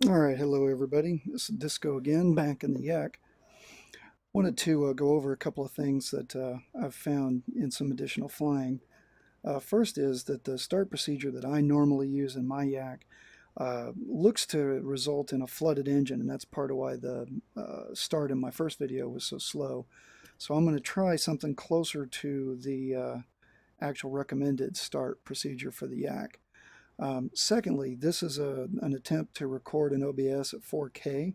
Alright, hello everybody. This is Disco again, back in the Yak. Wanted to go over a couple of things that I've found in some additional flying. First is that the start procedure that I normally use in my Yak looks to result in a flooded engine, and that's part of why the start in my first video was so slow. So I'm going to try something closer to the actual recommended start procedure for the Yak. Secondly, this is an attempt to record an OBS at 4K,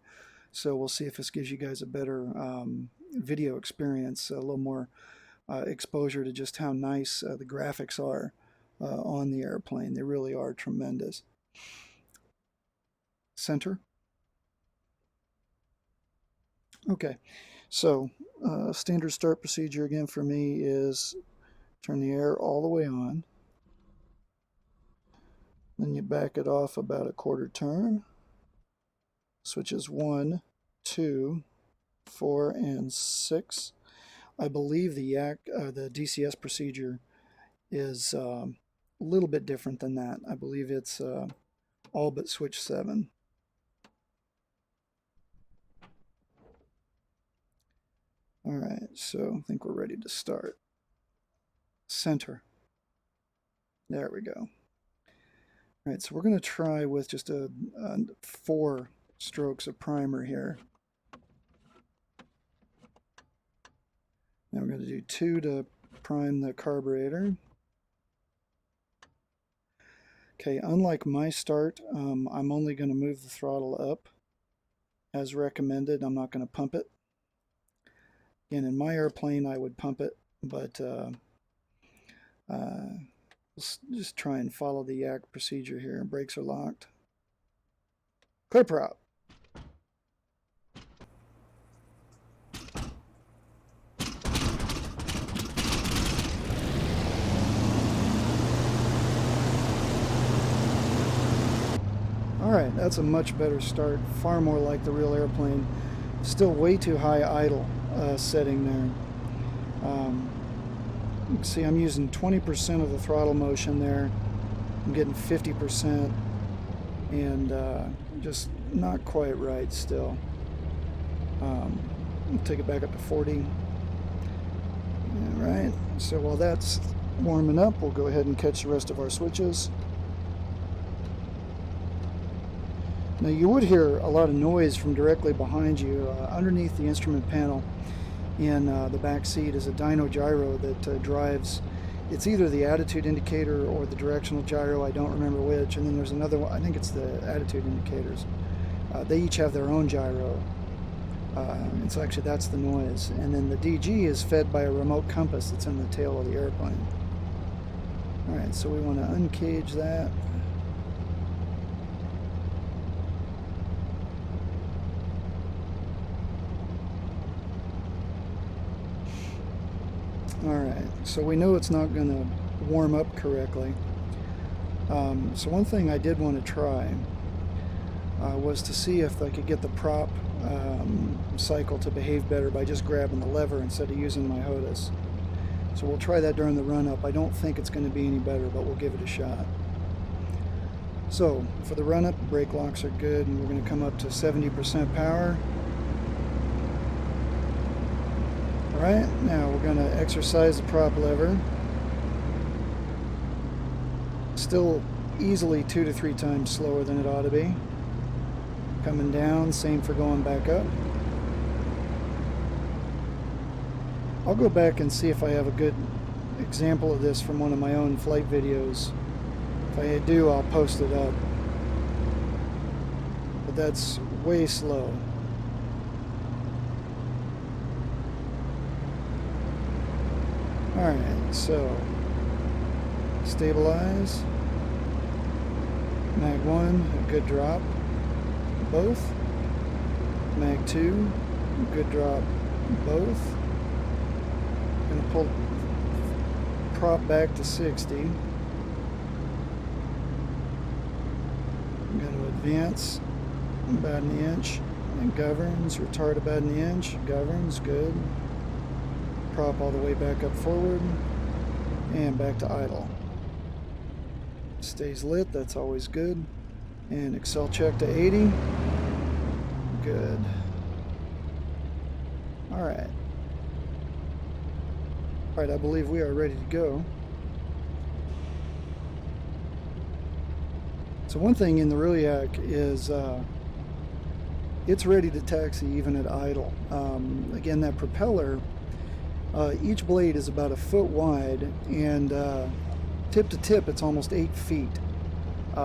so we'll see if this gives you guys a better video experience, a little more exposure to just how nice the graphics are on the airplane. They really are tremendous. Center. Okay, so standard start procedure again for me is turn the air all the way on. Then you back it off about a quarter turn. Switches 1, 2, 4, and 6. I believe the DCS procedure is a little bit different than that. I believe it's all but switch 7. All right, so I think we're ready to start. Center. There we go. All right, so we're going to try with just 4 strokes of primer here. Now we're going to do 2 to prime the carburetor. Okay, unlike my start, I'm only going to move the throttle up as recommended. I'm not going to pump it. Again, in my airplane, I would pump it, but let's just try and follow the Yak procedure here. Brakes are locked. Clear prop. Alright, that's a much better start. Far more like the real airplane. Still way too high idle setting there. You can see I'm using 20% of the throttle motion there. I'm getting 50% and just not quite right still. Take it back up to 40. Alright, so while that's warming up, we'll go ahead and catch the rest of our switches. Now you would hear a lot of noise from directly behind you. Underneath the instrument panel in the back seat is a dyno gyro that drives, it's either the attitude indicator or the directional gyro, I don't remember which, and then there's another one, I think it's the attitude indicators. They each have their own gyro, and so actually that's the noise. And then the DG is fed by a remote compass that's in the tail of the airplane. Alright, so we want to uncage that. Alright, so we know it's not going to warm up correctly. So one thing I did want to try was to see if I could get the prop cycle to behave better by just grabbing the lever instead of using my HOTUS. So we'll try that during the run-up. I don't think it's going to be any better, but we'll give it a shot. So for the run-up, brake locks are good, and we're going to come up to 70% power. Alright, now we're going to exercise the prop lever. Still easily 2 to 3 times slower than it ought to be. Coming down, same for going back up. I'll go back and see if I have a good example of this from one of my own flight videos. If I do, I'll post it up. But that's way slow. Alright, so stabilize. Mag 1, a good drop. Both. Mag 2, good drop. Both. Gonna pull prop back to 60. I'm gonna advance about an inch. And governs, retard about an inch. Governs, good. Prop all the way back up forward. And back to idle. Stays lit, that's always good. And Excel check to 80. Good. Alright. Alright, I believe we are ready to go. So one thing in the real Yak is it's ready to taxi even at idle. Again, that propeller, each blade is about a foot wide, and tip to tip it's almost 8 feet.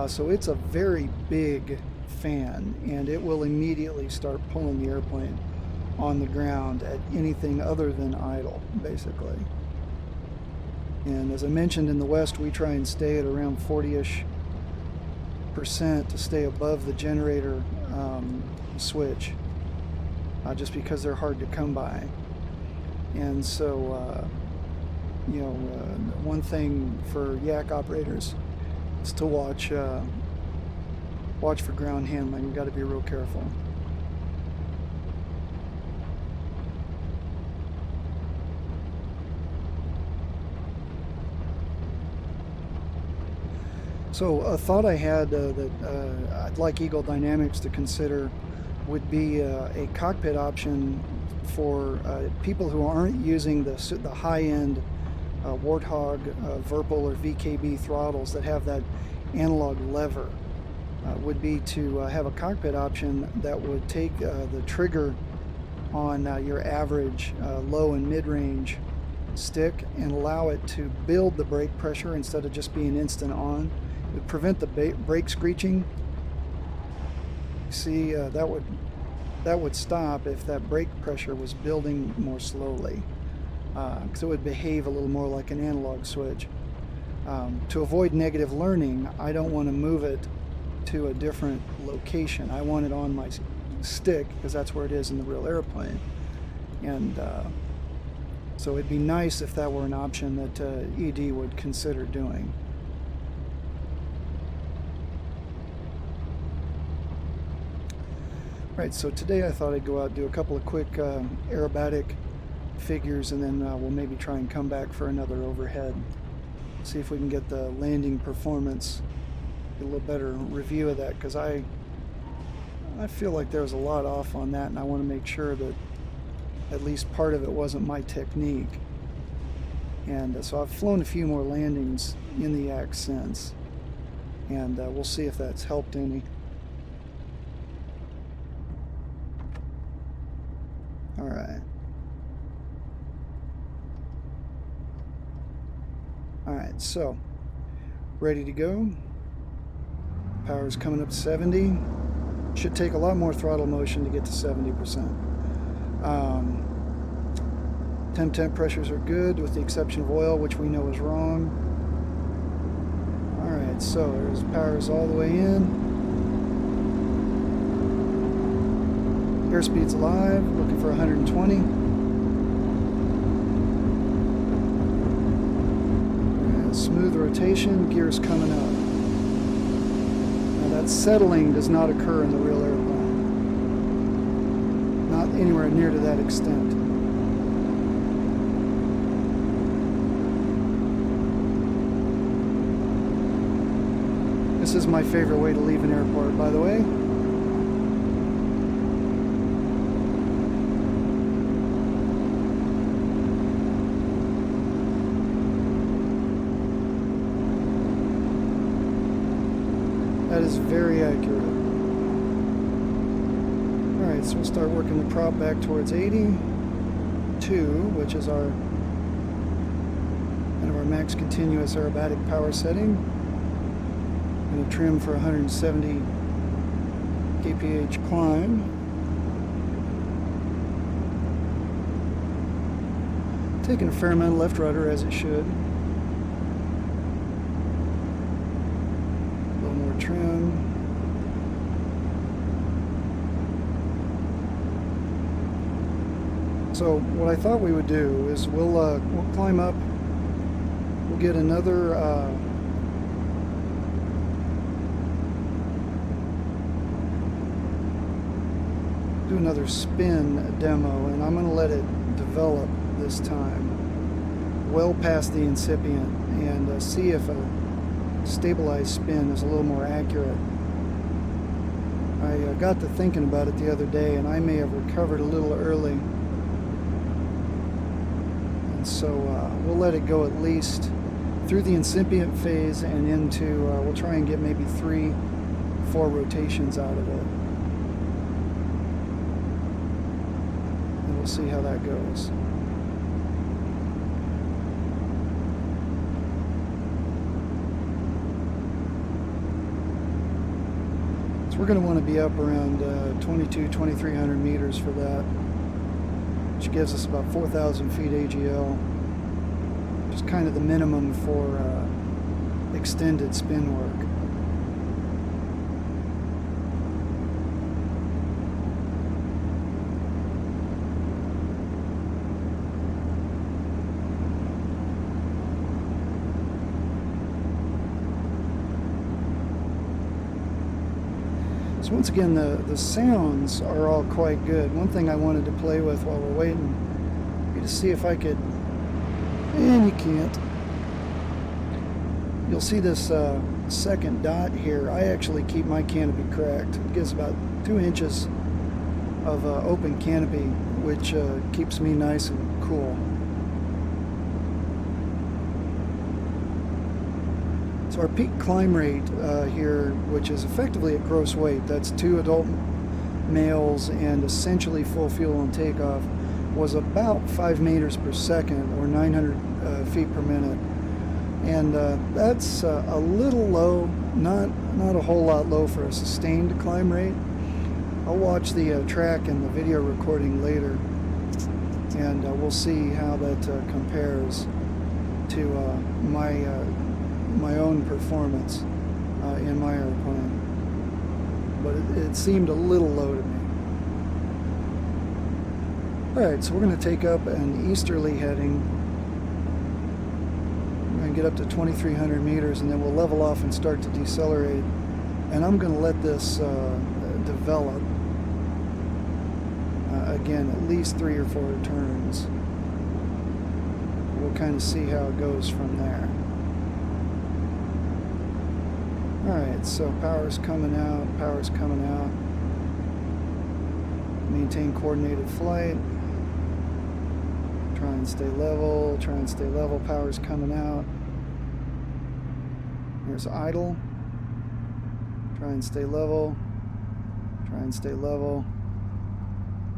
So it's a very big fan, and it will immediately start pulling the airplane on the ground at anything other than idle, basically. And as I mentioned, in the West, we try and stay at around 40-ish% to stay above the generator switch, just because they're hard to come by. And so, one thing for Yak operators is to watch for ground handling. You've got to be real careful. So a thought I had that I'd like Eagle Dynamics to consider would be a cockpit option for people who aren't using the high-end Warthog, Virpil, or VKB throttles that have that analog lever. Would be to have a cockpit option that would take the trigger on your average low and mid-range stick and allow it to build the brake pressure instead of just being instant on. It would prevent the brake screeching. See, that would stop if that brake pressure was building more slowly, because it would behave a little more like an analog switch. To avoid negative learning, I don't want to move it to a different location. I want it on my stick because that's where it is in the real airplane. And so it'd be nice if that were an option that ED would consider doing. Right, so today I thought I'd go out and do a couple of quick aerobatic figures, and then we'll maybe try and come back for another overhead. See if we can get the landing performance, get a little better review of that, because I feel like there was a lot off on that, and I want to make sure that at least part of it wasn't my technique. And so I've flown a few more landings in the Yak since, and we'll see if that's helped any. Alright, so ready to go. Power's coming up to 70. Should take a lot more throttle motion to get to 70%. Temp pressures are good with the exception of oil, which we know is wrong. Alright, so there's power's all the way in. Airspeed's live, looking for 120. Smooth rotation, gears coming up. Now that settling does not occur in the real airplane. Not anywhere near to that extent. This is my favorite way to leave an airport, by the way. That is very accurate. Alright, so we'll start working the prop back towards 82, which is our kind of our max continuous aerobatic power setting. Going to trim for 170 kph climb. Taking a fair amount of left rudder, as it should. Trim. So what I thought we would do is we'll climb up. We'll get another do another spin demo, and I'm going to let it develop this time, well past the incipient, and see if stabilized spin is a little more accurate. I got to thinking about it the other day, and I may have recovered a little early. And so we'll let it go at least through the incipient phase and into, we'll try and get maybe 3-4 rotations out of it. And we'll see how that goes. So we're going to want to be up around 2,300 meters for that, which gives us about 4,000 feet AGL, which is kind of the minimum for extended spin work. So once again, the sounds are all quite good. One thing I wanted to play with while we're waiting is to see if I could, and you can't. You'll see this second dot here. I actually keep my canopy cracked. It gives about 2 inches of open canopy, which keeps me nice and cool. So our peak climb rate here, which is effectively at gross weight, that's 2 adult males and essentially full fuel on takeoff, was about 5 meters per second, or 900 feet per minute. And that's a little low, not a whole lot low for a sustained climb rate. I'll watch the track and the video recording later, and we'll see how that compares to my own performance in my airplane. But it seemed a little low to me. Alright, so we're going to take up an easterly heading. We're going to get up to 2,300 meters, and then we'll level off and start to decelerate. And I'm going to let this develop. Again, at least 3 or 4 turns. We'll kind of see how it goes from there. Alright, so power's coming out, power's coming out. Maintain coordinated flight. Try and stay level, power's coming out. Here's idle. Try and stay level.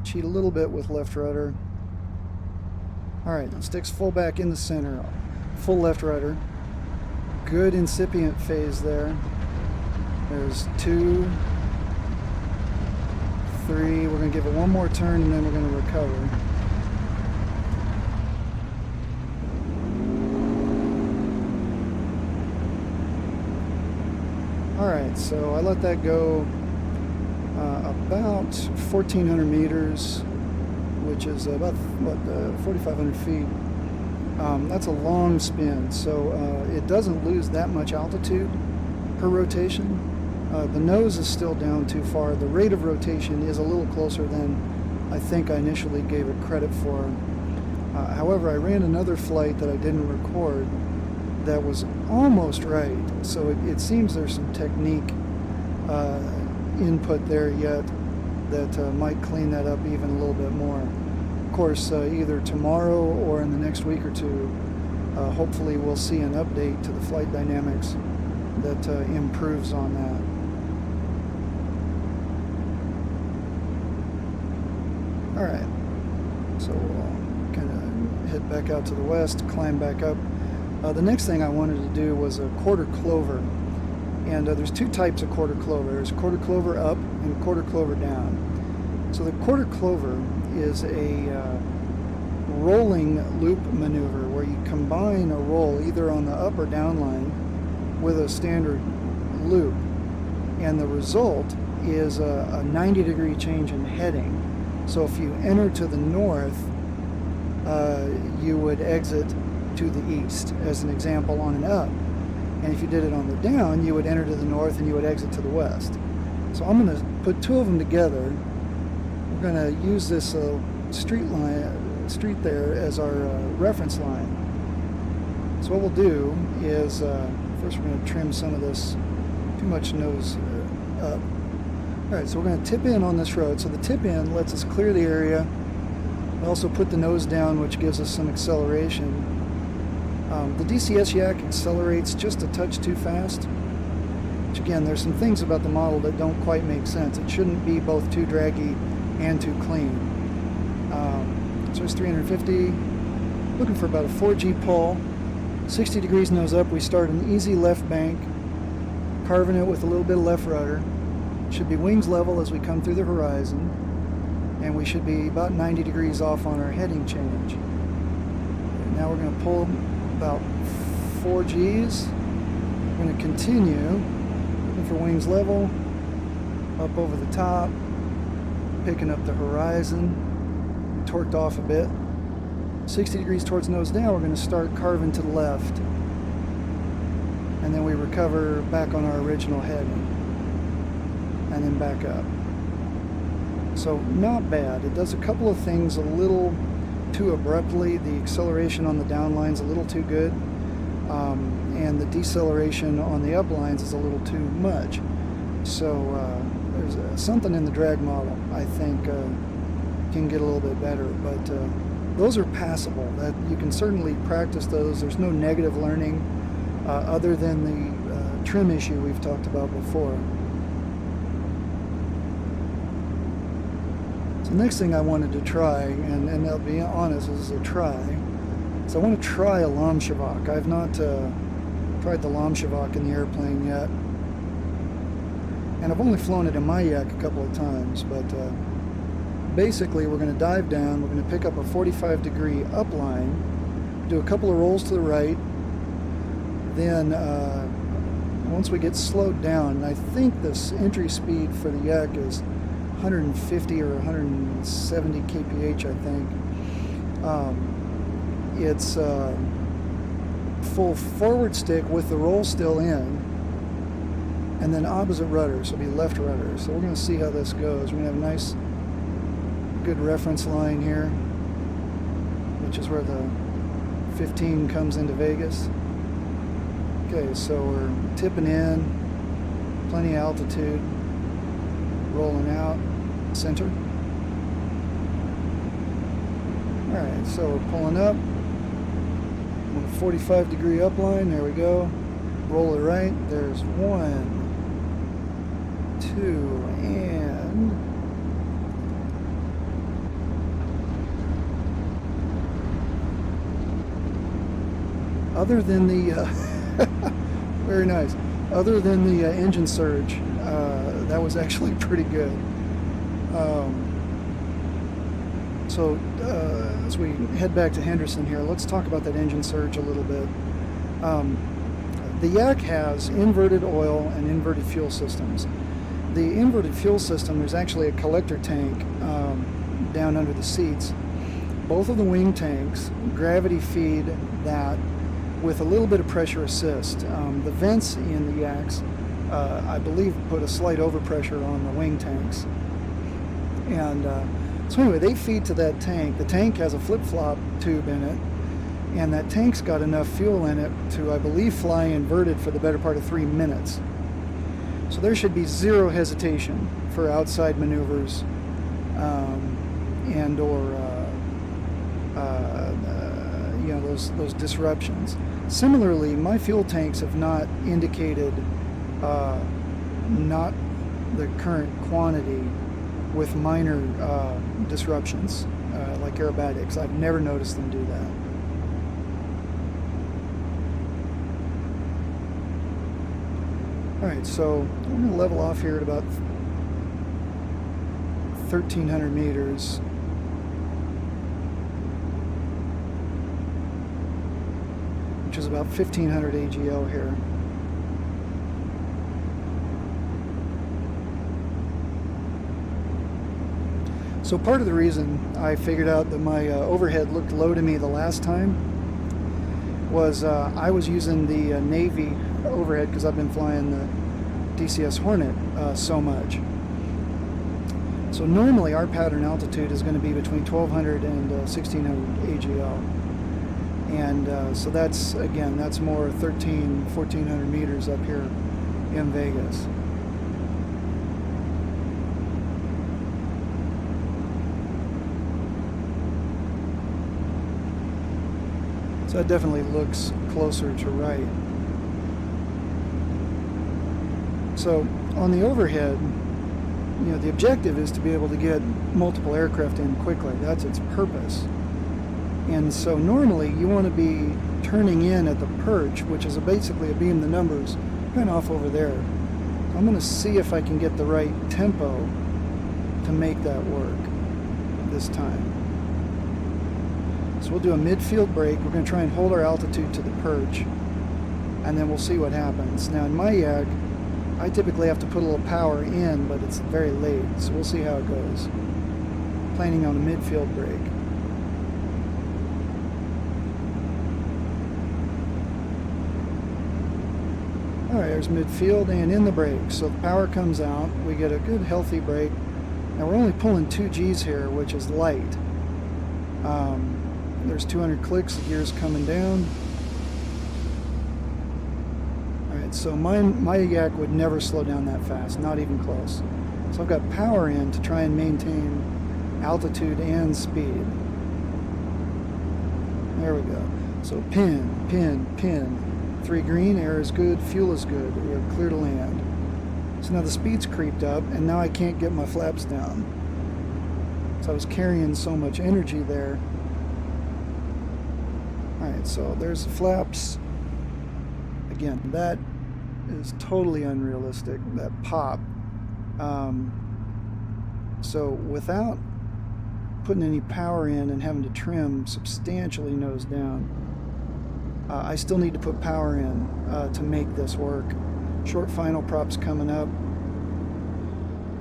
Cheat a little bit with left rudder. Alright, sticks full back in the center. Full left rudder. Good incipient phase there. There's 2, 3. We're going to give it one more turn, and then we're going to recover. Alright, so I let that go about 1,400 meters, which is about, 4,500 feet. That's a long spin, so it doesn't lose that much altitude per rotation. The nose is still down too far. The rate of rotation is a little closer than I think I initially gave it credit for. However, I ran another flight that I didn't record that was almost right, so it seems there's some technique input there yet that might clean that up even a little bit more. Of course, either tomorrow or in the next week or two, hopefully we'll see an update to the flight dynamics that improves on that. Alright, so we'll kind of head back out to the west, climb back up. The next thing I wanted to do was a quarter clover. And there's 2 types of quarter clover. There's quarter clover up and quarter clover down. So the quarter clover is a rolling loop maneuver where you combine a roll either on the up or down line with a standard loop. And the result is a 90-degree change in heading. So if you enter to the north, you would exit to the east, as an example, on an up. And if you did it on the down, you would enter to the north and you would exit to the west. So I'm going to put 2 of them together. We're going to use this street there as our reference line. So what we'll do is, first we're going to trim some of this too much nose up. Alright, so we're going to tip in on this road. So the tip in lets us clear the area. We also put the nose down, which gives us some acceleration. The DCS Yak accelerates just a touch too fast. Which again, there's some things about the model that don't quite make sense. It shouldn't be both too draggy and too clean. So it's 350. Looking for about a 4G pull. 60 degrees nose up. We start an easy left bank, carving it with a little bit of left rudder. Should be wings level as we come through the horizon, and we should be about 90 degrees off on our heading change. And now we're going to pull about 4 Gs. We're going to continue looking for wings level, up over the top, picking up the horizon, torqued off a bit. 60 degrees towards nose down, we're going to start carving to the left, and then we recover back on our original heading, and then back up. So not bad. It does a couple of things a little too abruptly. The acceleration on the down line's a little too good, and the deceleration on the up lines is a little too much. So there's something in the drag model I think can get a little bit better, but those are passable. That you can certainly practice those. There's no negative learning other than the trim issue we've talked about before. So the next thing I wanted to try, and I'll be honest, this is a try, is I want to try a Lamshavak. I've not tried the Lamshavak in the airplane yet, and I've only flown it in my Yak a couple of times, but basically we're going to dive down, we're going to pick up a 45-degree upline, do a couple of rolls to the right, then once we get slowed down, and I think this entry speed for the Yak is 150 or 170 kph, I think. It's full forward stick with the roll still in, and then opposite rudder, so it'll be left rudder. So we're going to see how this goes. We're going to have a nice good reference line here, which is where the 15 comes into Vegas. Okay, so we're tipping in, plenty of altitude, rolling out, center. Alright, so we're pulling up on a 45-degree upline. There we go. Roll it right. There's 1, 2, and other than the very nice. Other than the engine surge, that was actually pretty good. So as we head back to Henderson here, let's talk about that engine surge a little bit. The Yak has inverted oil and inverted fuel systems. The inverted fuel system, there's actually a collector tank down under the seats. Both of the wing tanks gravity feed that with a little bit of pressure assist. The vents in the Yaks, I believe, put a slight overpressure on the wing tanks. And so anyway, they feed to that tank. The tank has a flip-flop tube in it, and that tank's got enough fuel in it to, I believe, fly inverted for the better part of 3 minutes. So there should be zero hesitation for outside maneuvers and or you know, those disruptions. Similarly, my fuel tanks have not indicated not the current quantity with minor disruptions like aerobatics. I've never noticed them do that. Alright, so we're going to level off here at about 1,300 meters. Which is about 1,500 AGL here. So part of the reason I figured out that my overhead looked low to me the last time was I was using the Navy overhead because I've been flying the DCS Hornet so much. So normally our pattern altitude is going to be between 1,200 and 1,600 AGL. And so that's, again, that's more 1,400 meters up here in Vegas. So that definitely looks closer to right. So on the overhead, you know, the objective is to be able to get multiple aircraft in quickly. That's its purpose. And so normally you want to be turning in at the perch, which is basically a beam the numbers, kind of off over there. So I'm going to see if I can get the right tempo to make that work this time. So we'll do a midfield brake. We're going to try and hold our altitude to the perch, and then we'll see what happens. Now in my Yak, I typically have to put a little power in, but it's very late, so we'll see how it goes. Planning on a midfield brake. Alright, there's midfield and in the brake. So the power comes out, we get a good healthy brake. Now we're only pulling 2 G's here, which is light. There's 200 clicks, the gear's coming down. Alright, so my Yak would never slow down that fast, not even close. So I've got power in to try and maintain altitude and speed. There we go. So pin, pin, pin. 3 green, air is good, fuel is good. We are clear to land. So now the speed's creeped up, and now I can't get my flaps down. So I was carrying so much energy there. Alright, so there's the flaps. Again, that is totally unrealistic, that pop. So without putting any power in and having to trim substantially nose down, I still need to put power in to make this work. Short final props coming up.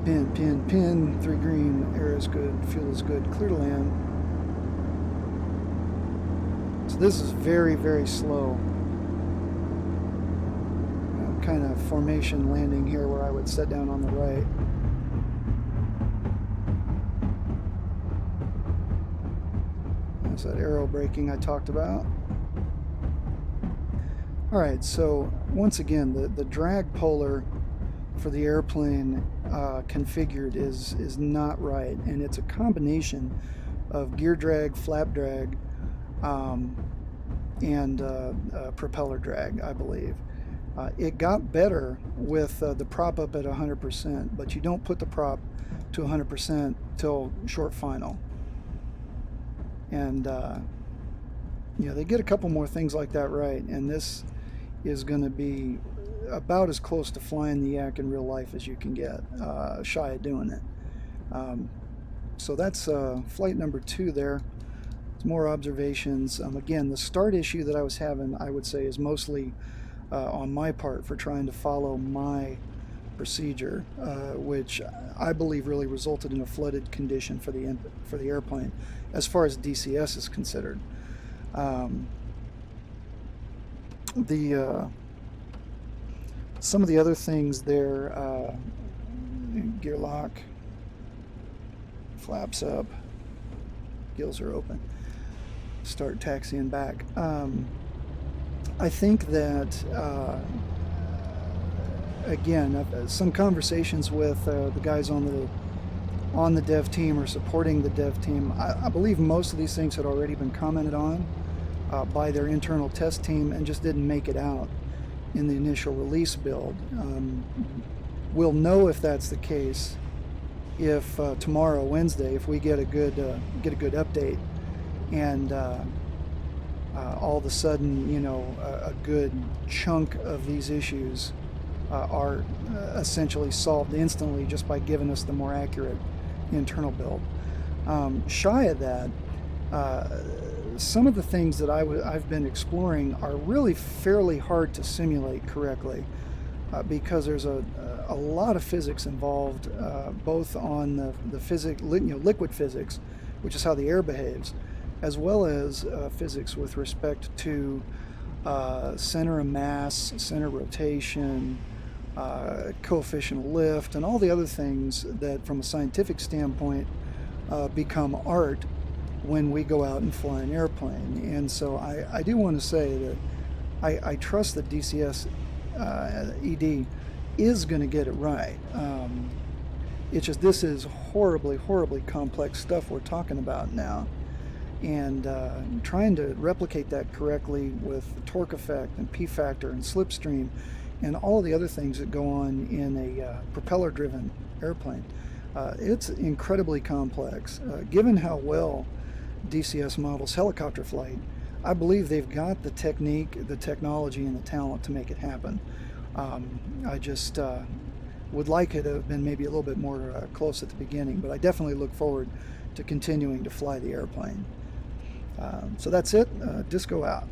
Pin, pin, pin. 3 green. Air is good. Fuel is good. Clear to land. So this is very, very slow. Kind of formation landing here where I would set down on the right. There's that aero braking I talked about. Alright, so once again, the drag polar for the airplane configured is not right, and it's a combination of gear drag, flap drag, and propeller drag, I believe. It got better with the prop up at 100%, but you don't put the prop to 100% till short final. And you know, they get a couple more things like that right, and this is going to be about as close to flying the Yak in real life as you can get, shy of doing it. So that's flight number 2 there. It's more observations. Again, the start issue that I was having, I would say, is mostly on my part for trying to follow my procedure, which I believe really resulted in a flooded condition for the airplane as far as DCS is considered. Some of the other things there, gear lock, flaps up, gills are open, start taxiing back. I think that again, some conversations with the guys on the dev team or supporting the dev team, I believe most of these things had already been commented on by their internal test team and just didn't make it out in the initial release build. We'll know if that's the case if tomorrow, Wednesday, if we get a good update, and all of a sudden, you know, a good chunk of these issues are essentially solved instantly just by giving us the more accurate internal build. Shy of that, some of the things that I've been exploring are really fairly hard to simulate correctly because there's a lot of physics involved, both on the liquid physics, which is how the air behaves, as well as physics with respect to center of mass, center rotation, coefficient of lift, and all the other things that from a scientific standpoint become art when we go out and fly an airplane. And so I do want to say that I trust that DCS ED is going to get it right. It's just this is horribly, horribly complex stuff we're talking about now. And trying to replicate that correctly with torque effect and P factor and slipstream and all the other things that go on in a propeller-driven airplane. It's incredibly complex. Given how well DCS models helicopter flight, I believe they've got the technique, the technology, and the talent to make it happen. I just would like it to have been maybe a little bit more close at the beginning, but I definitely look forward to continuing to fly the airplane. So that's it. Disco out.